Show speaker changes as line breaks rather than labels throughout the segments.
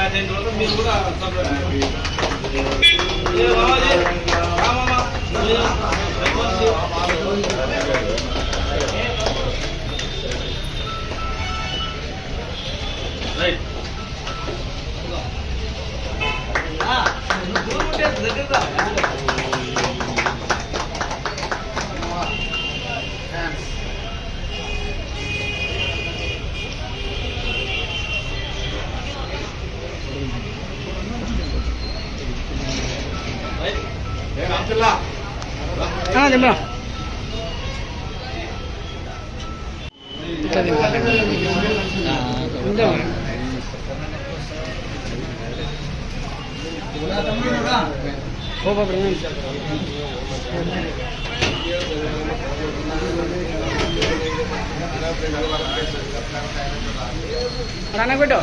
Batch అయిన తర్వాత మీరు కూడా రైట్
చెప్పా రానా పెట్టు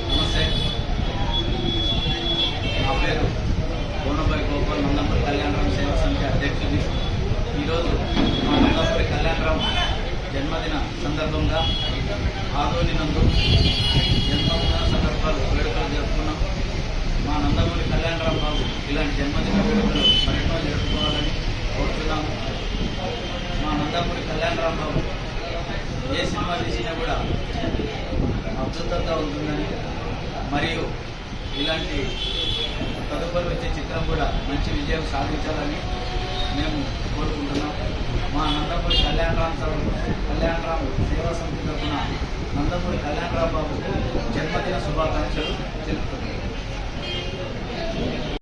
నమస్తే, నా పేరు కోనపల్లి గోపాల్, నందంపల్లి కళ్యాణరామ్ సేవా సమితి అధ్యక్షుడి. ఈరోజు మా నందంపల్లి కళ్యాణరామ్ జన్మదిన సందర్భంగా ఆదోని నందు జన్మదిన సందర్భాలు వేడుకలు జరుపుకున్నాం. మా నందమూరి కళ్యాణరామ్ బాబు ఇలాంటి జన్మదిన వేడుకలు మరెన్నో జరుపుకోవాలని కోరుతున్నాము. మా నందమూరి కళ్యాణరామ్ బాబు ఏ సినిమా తీసినా కూడా అద్భుతంగా ఉంటుందని, మరియు ఇలాంటి తదుపరి వచ్చే చిత్రం కూడా మంచి విజయం సాధించాలని మేము కోరుకుంటున్నాం. మా నందమూరి కళ్యాణరామ్ సేవా సమితి తరఫున నందమూరి కళ్యాణరామ్ బాబుకు జన్మదిన శుభాకాంక్షలు తెలుపుతున్నాం.